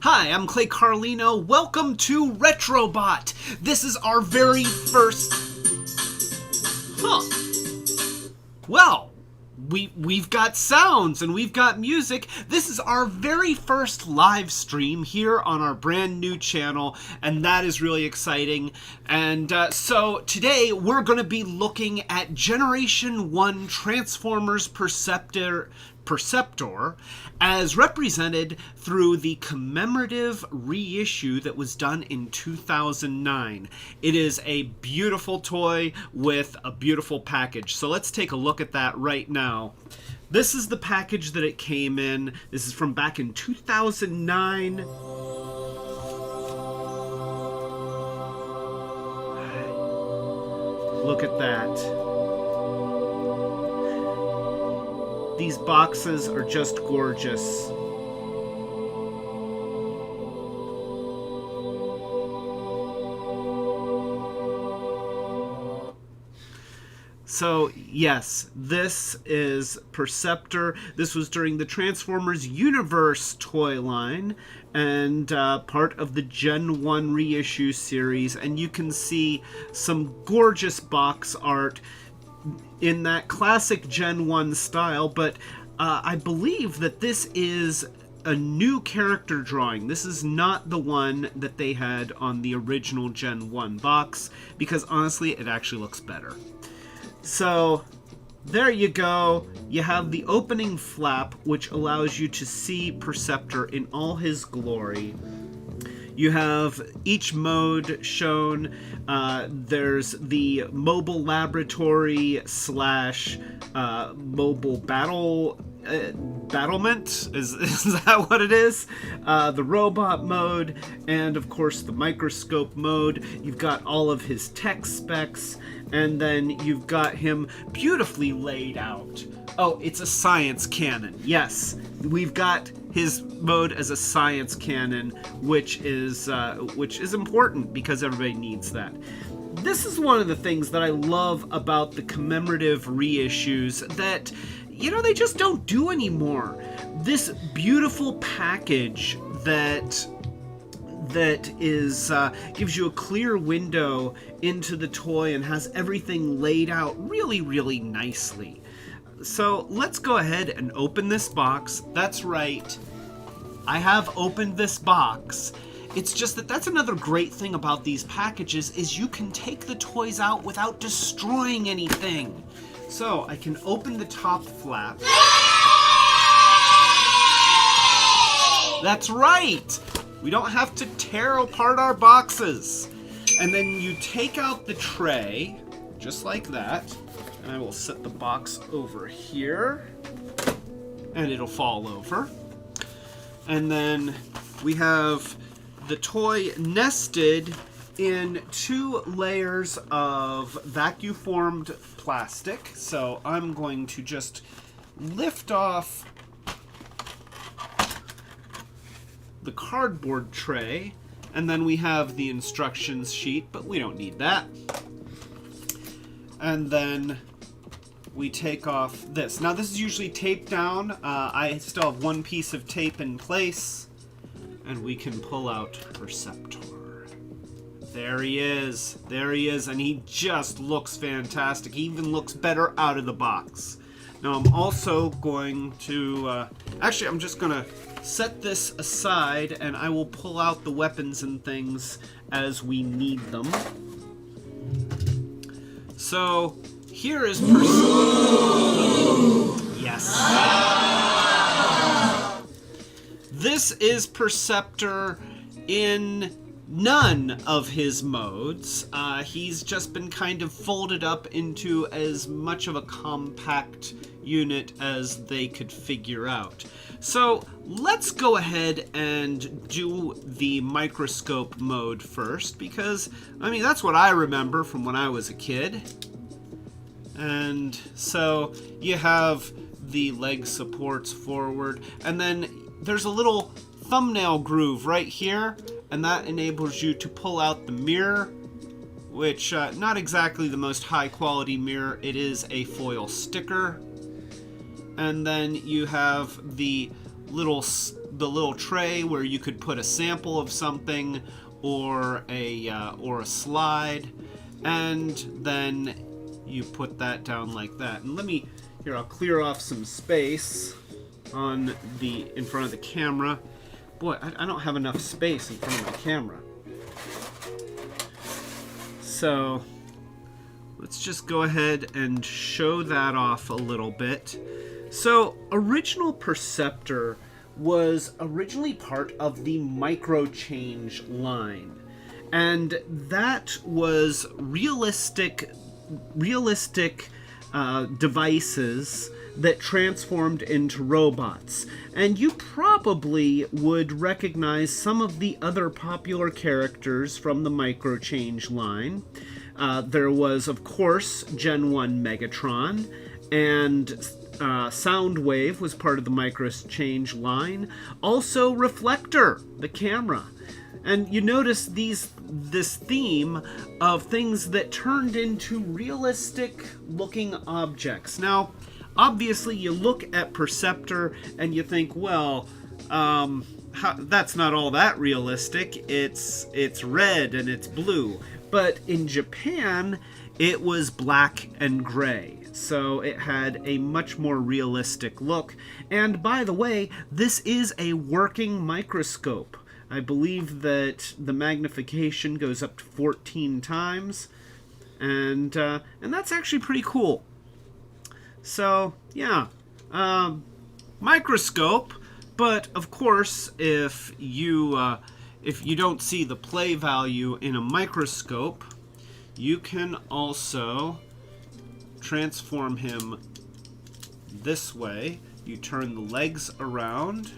Hi, I'm Clay Carlino. Welcome to Retrobot. This is our very first... Well, we've got sounds and we've got music. This is our very first live stream here on our brand new channel, and that is really exciting. And so today we're going to be looking at Generation 1 Transformers Perceptor as represented through the commemorative reissue that was done in 2009. It is a beautiful toy with a beautiful package. So let's take a look at that right now. This is the package that it came in. This is from back in 2009. Look at that. These boxes are just gorgeous. So, yes, this is Perceptor. This was during the Transformers Universe toy line and part of the Gen 1 reissue series. And you can see some gorgeous box art in that classic Gen 1 style, but I believe that this is a new character drawing. This is not the one that they had on the original Gen 1 box, because honestly, it actually looks better. So, there you go. You have the opening flap, which allows you to see Perceptor in all his glory. You have each mode shown. There's the mobile laboratory slash mobile battlement. Is that what it is? The robot mode, and of course the microscope mode. You've got all of his tech specs, and then you've got him beautifully laid out. Oh, it's a science cannon. Yes, we've got his mode as a science cannon, which is important because everybody needs that. This is one of the things that I love about the commemorative reissues that, you know, they just don't do anymore. This beautiful package that is gives you a clear window into the toy and has everything laid out really, really nicely. So let's go ahead and open this box. That's right, I have opened this box. It's just that that's another great thing about these packages is you can take the toys out without destroying anything. So I can open the top flap. That's right! We don't have to tear apart our boxes. And then you take out the tray, just like that. And I will set the box over here, and it'll fall over. And then we have the toy nested in 2 layers of vacuum-formed plastic. So I'm going to just lift off the cardboard tray, and then we have the instructions sheet, but we don't need that. And then we take off this. Now this is usually taped down. I still have one piece of tape in place, and we can pull out Perceptor. There he is. There he is, and he just looks fantastic. He even looks better out of the box. Now I'm also going to, actually I'm just going to set this aside, and I will pull out the weapons and things as we need them. So here is Yes. This is Perceptor in none of his modes. He's just been kind of folded up into as much of a compact unit as they could figure out. So let's go ahead and do the microscope mode first, because, I mean, that's what I remember from when I was a kid. And so you have the leg supports forward, and then there's a little thumbnail groove right here, and that enables you to pull out the mirror, which not exactly the most high quality mirror. It is a foil sticker. And then you have the little the little tray where you could put a sample of something or a slide, and then you put that down like that. And I'll clear off some space in front of the camera. Boy, I don't have enough space in front of my camera. So let's just go ahead and show that off a little bit. So original Perceptor was originally part of the microchange line, and that was realistic devices that transformed into robots. And you probably would recognize some of the other popular characters from the microchange line. There was, of course, Gen 1 Megatron, and Soundwave was part of the microchange line. Also, Reflector, the camera. And you notice this theme of things that turned into realistic-looking objects. Now, obviously, you look at Perceptor and you think, well, that's not all that realistic. It's red and it's blue. But in Japan, it was black and gray. So it had a much more realistic look. And by the way, this is a working microscope. I believe that the magnification goes up to 14 times, and that's actually pretty cool. So yeah, microscope. But of course, if you don't see the play value in a microscope, you can also transform him this way. You turn the legs around,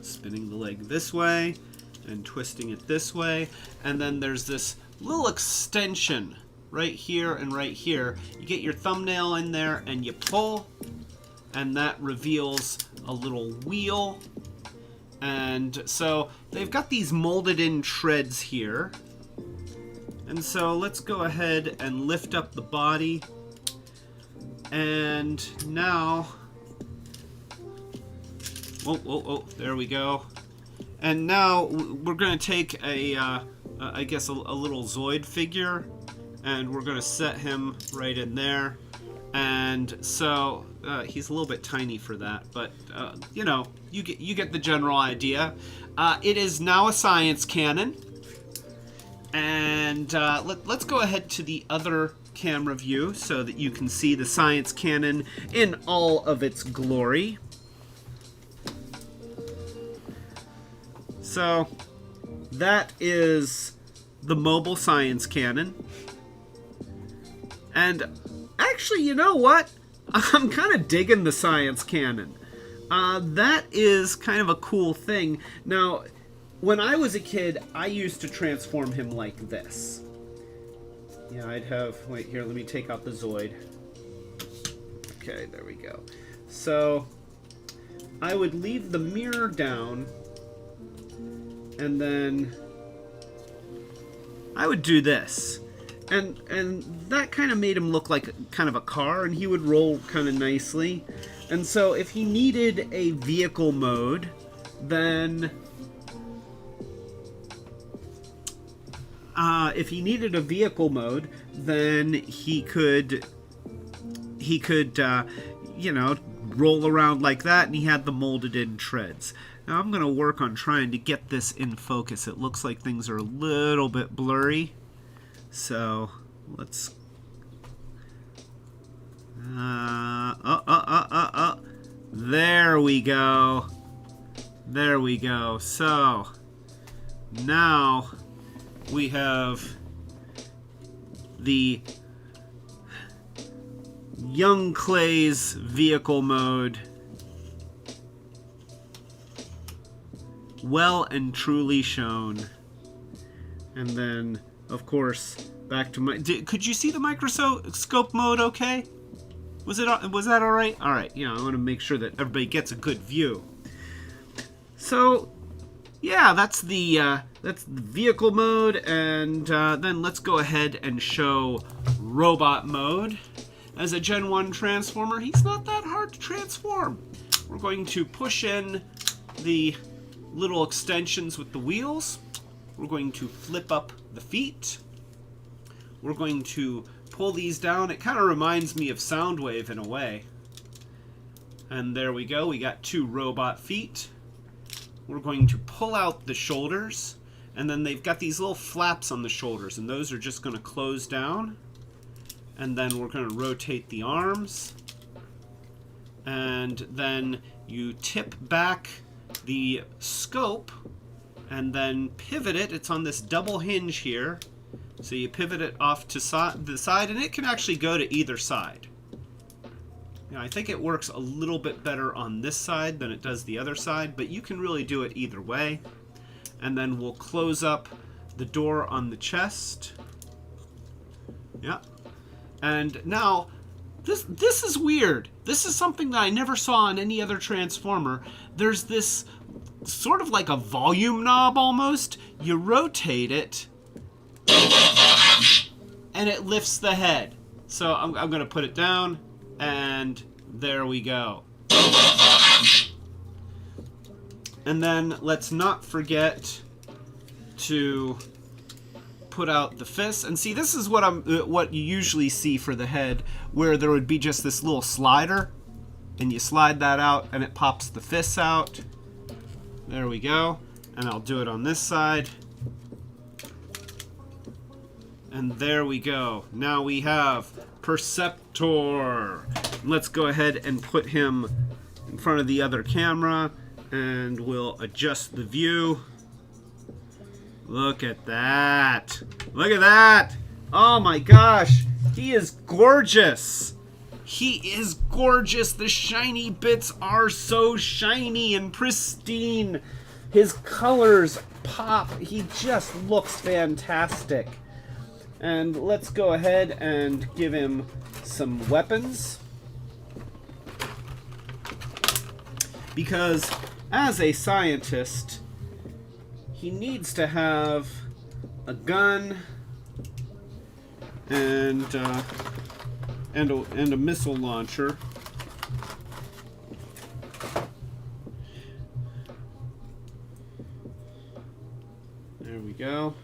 spinning the leg this way and twisting it this way, and then there's this little extension right here and right here. You get your thumbnail in there and you pull, and that reveals a little wheel. And so they've got these molded in treads here. And so let's go ahead and lift up the body. And now, there we go. And now we're going to take I guess a little Zoid figure, and we're going to set him right in there. And so he's a little bit tiny for that, but you know, you get the general idea. It is now a science cannon. And let's go ahead to the other camera view so that you can see the science cannon in all of its glory. So that is the mobile science cannon. And actually, you know what? I'm kind of digging the science cannon. That is kind of a cool thing. Now, when I was a kid, I used to transform him like this. Yeah, I'd have... Wait, here, let me take out the Zoid. Okay, there we go. So, I would leave the mirror down, and then I would do this. And that kind of made him look like kind of a car, and he would roll kind of nicely. And so if he needed a vehicle mode, then... he could you know, roll around like that, and he had the molded in treads. Now I'm going to work on trying to get this in focus. It looks like things are a little bit blurry. So let's there we go. There we go. So now we have the Young Clay's vehicle mode well and truly shown. And then, of course, back to my... could you see the microscope mode okay? Was that all right? All right, I want to make sure that everybody gets a good view. So, yeah, that's the vehicle mode, and then let's go ahead and show robot mode. As a Gen 1 transformer, he's not that hard to transform. We're going to push in the little extensions with the wheels. We're going to flip up the feet. We're going to pull these down. It kind of reminds me of Soundwave in a way. And there we go. We got 2 robot feet. We're going to pull out the shoulders. And then they've got these little flaps on the shoulders. And those are just going to close down. And then we're going to rotate the arms. And then you tip back the scope. And then pivot it. It's on this double hinge here. So you pivot it off to the side, and it can actually go to either side. Now, I think it works a little bit better on this side than it does the other side, but you can really do it either way. And then we'll close up the door on the chest. Yeah. And now, this is weird. This is something that I never saw on any other Transformer. There's this sort of like a volume knob almost. You rotate it, and it lifts the head. So I'm going to put it down, and there we go. And then let's not forget to put out the fists. And see, this is what you usually see for the head, where there would be just this little slider, and you slide that out, and it pops the fists out. There we go. And I'll do it on this side. And there we go. Now we have Perceptor. Let's go ahead and put him in front of the other camera, and we'll adjust the view. Look at that. Look at that. Oh my gosh. He is gorgeous. He is gorgeous. The shiny bits are so shiny and pristine. His colors pop. He just looks fantastic. And let's go ahead and give him some weapons. Because as a scientist, he needs to have a gun and a missile launcher. There we go.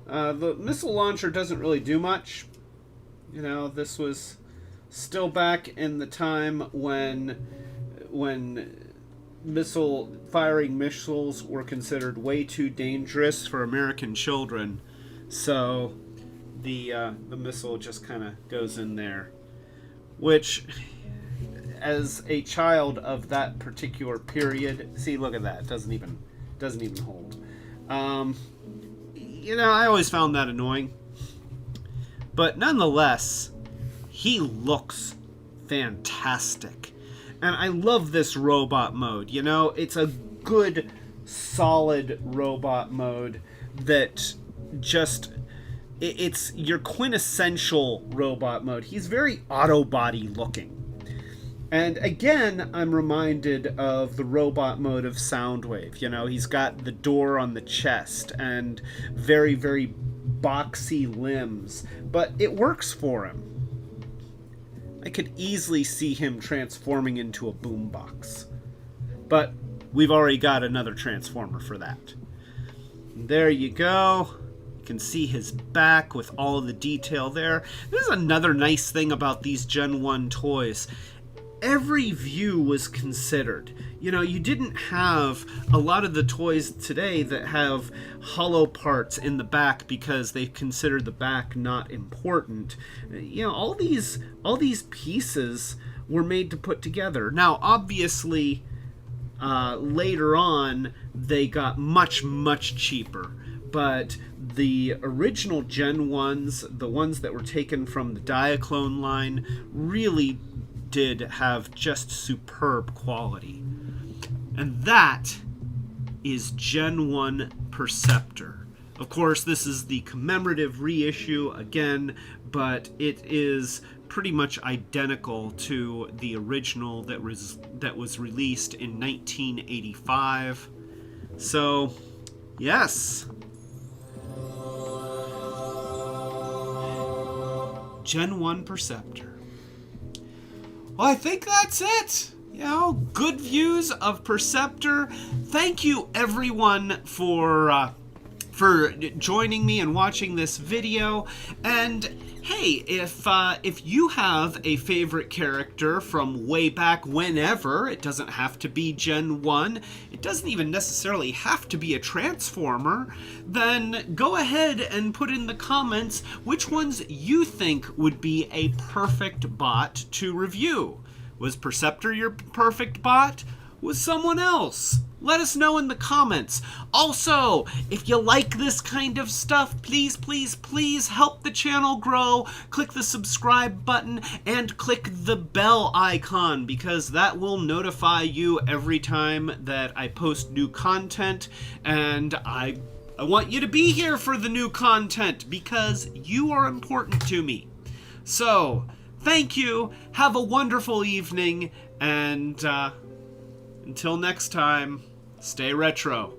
The missile launcher doesn't really do much. You know, this was still back in the time when firing missiles were considered way too dangerous for American children. So the missile just kind of goes in there, which, as a child of that particular period, see, look at that, doesn't even hold. You know, I always found that annoying. But nonetheless, he looks fantastic. And I love this robot mode. You know, it's a good, solid robot mode that just... It's your quintessential robot mode. He's very Autobody looking. And again, I'm reminded of the robot mode of Soundwave. You know, he's got the door on the chest and very, very boxy limbs. But it works for him. I could easily see him transforming into a boombox. But we've already got another Transformer for that. There you go. You can see his back with all of the detail there. This is another nice thing about these Gen 1 toys. Every view was considered. You know, you didn't have a lot of the toys today that have hollow parts in the back because they consider the back not important. You know, all these pieces were made to put together. Now, obviously, later on, they got much, much cheaper. But the original Gen 1s, the ones that were taken from the Diaclone line, really did have just superb quality. And that is Gen 1 Perceptor. Of course, this is the commemorative reissue again, but it is pretty much identical to the original that was released in 1985. So, yes. Gen 1 Perceptor. Well, I think that's it. good views of Perceptor. Thank you everyone for joining me and watching this video. And hey, if you have a favorite character from way back whenever, it doesn't have to be Gen 1, it doesn't even necessarily have to be a Transformer, then go ahead and put in the comments which ones you think would be a perfect bot to review. Was Perceptor your perfect bot? Was someone else? Let us know in the comments. Also, if you like this kind of stuff, please, please, please help the channel grow. Click the subscribe button and click the bell icon, because that will notify you every time that I post new content. And I want you to be here for the new content because you are important to me. So, thank you. Have a wonderful evening, and until next time, stay retro.